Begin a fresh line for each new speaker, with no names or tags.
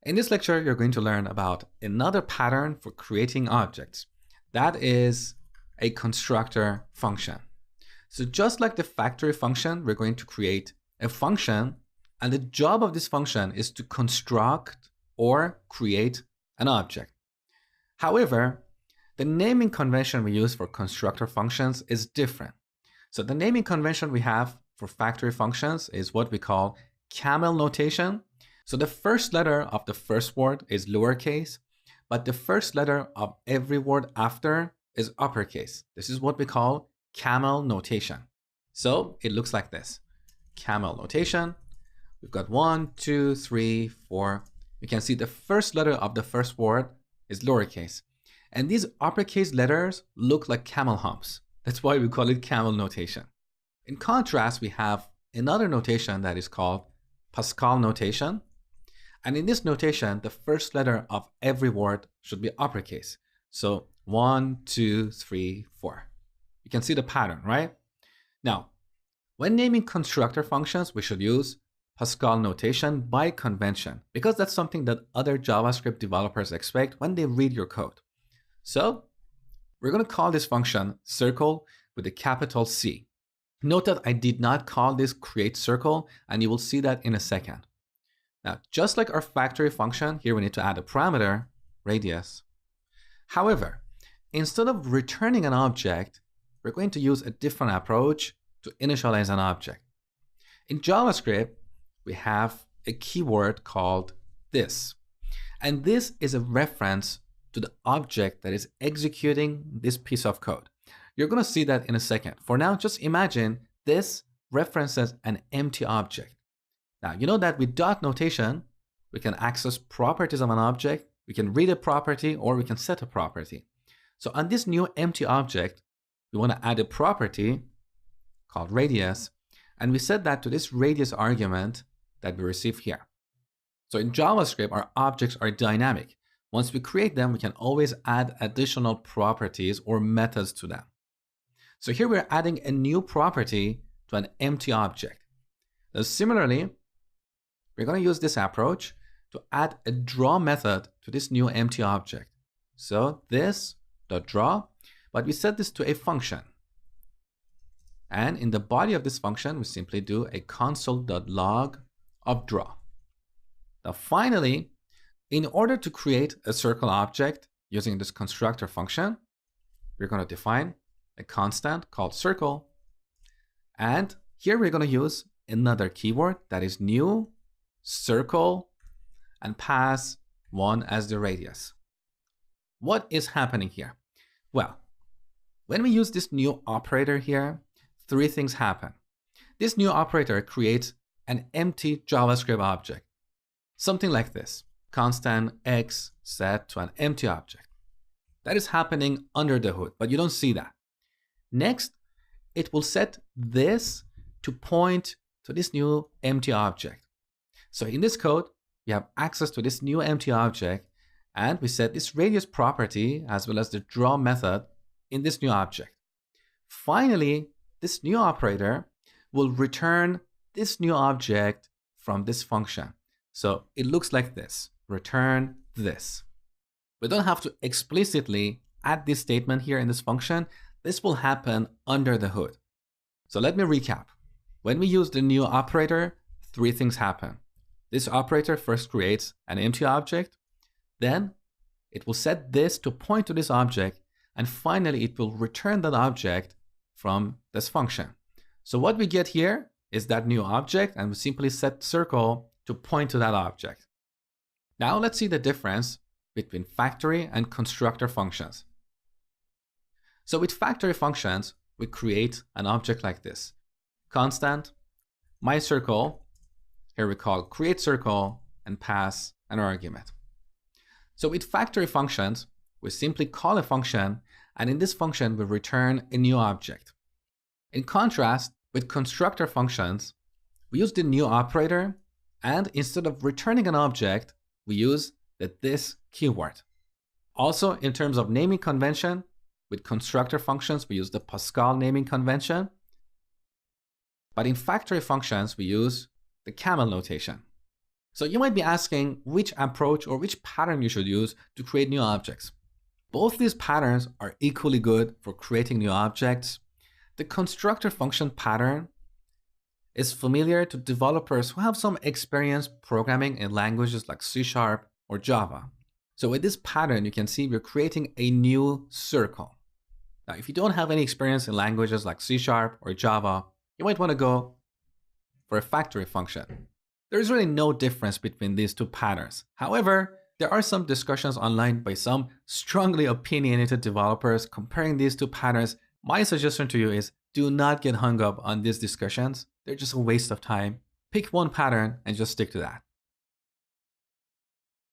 In this lecture, you're going to learn about another pattern for creating objects. That is a constructor function. So just like the factory function, we're going to create a function, and the job of this function is to construct or create an object. However, the naming convention we use for constructor functions is different. So the naming convention we have for factory functions is what we call camel notation. So the first letter of the first word is lowercase, but the first letter of every word after is uppercase. This is what we call camel notation. So it looks like this. Camel notation. We've got 1, 2, 3, 4. You can see the first letter of the first word is lowercase. And these uppercase letters look like camel humps. That's why we call it camel notation. In contrast, we have another notation that is called Pascal notation. And in this notation, the first letter of every word should be uppercase. So 1, 2, 3, 4. You can see the pattern, right? Now, when naming constructor functions, we should use Pascal notation by convention, because that's something that other JavaScript developers expect when they read your code. So we're going to call this function circle with a capital C. Note that I did not call this create circle, and you will see that in a second. Now, just like our factory function, here we need to add a parameter, radius. However, instead of returning an object, we're going to use a different approach to initialize an object. In JavaScript, we have a keyword called this. And this is a reference to the object that is executing this piece of code. You're going to see that in a second. For now, just imagine this references an empty object. Now, you know that with dot notation, we can access properties of an object, we can read a property, or we can set a property. So on this new empty object, we want to add a property called radius, and we set that to this radius argument that we receive here. So in JavaScript, our objects are dynamic. Once we create them, we can always add additional properties or methods to them. So here we're adding a new property to an empty object. Now, similarly, we're going to use this approach to add a draw method to this new empty object. So this.draw, but we set this to a function. And in the body of this function, we simply do a console.log of draw. Now finally, in order to create a circle object using this constructor function, we're going to define a constant called circle. And here we're going to use another keyword that is new circle and pass 1 as the radius. What is happening here? Well, when we use this new operator here, 3 things happen. This new operator creates an empty JavaScript object, something like this, constant x set to an empty object. That is happening under the hood, but you don't see that. Next, it will set this to point to this new empty object. So in this code, we have access to this new empty object, and we set this radius property as well as the draw method in this new object. Finally, this new operator will return this new object from this function. So it looks like this, return this. We don't have to explicitly add this statement here in this function. This will happen under the hood. So let me recap. When we use the new operator, 3 things happen. This operator first creates an empty object, then it will set this to point to this object, and finally it will return that object from this function. So what we get here is that new object, and we simply set circle to point to that object. Now let's see the difference between factory and constructor functions. So with factory functions, we create an object like this. Constant, my circle, here we call create circle, and pass an argument. So with factory functions, we simply call a function, and in this function, we return a new object. In contrast, with constructor functions, we use the new operator, and instead of returning an object, we use the this keyword. Also, in terms of naming convention, with constructor functions, we use the Pascal naming convention. But in factory functions, we use the camel notation. So you might be asking which approach or which pattern you should use to create new objects. Both these patterns are equally good for creating new objects. The constructor function pattern is familiar to developers who have some experience programming in languages like C# or Java. So with this pattern, you can see we're creating a new circle. Now, if you don't have any experience in languages like C# or Java, you might want to go for a factory function. There is really no difference between these two patterns. However, there are some discussions online by some strongly opinionated developers comparing these two patterns. My suggestion to you is do not get hung up on these discussions. They're just a waste of time. Pick one pattern and just stick to that.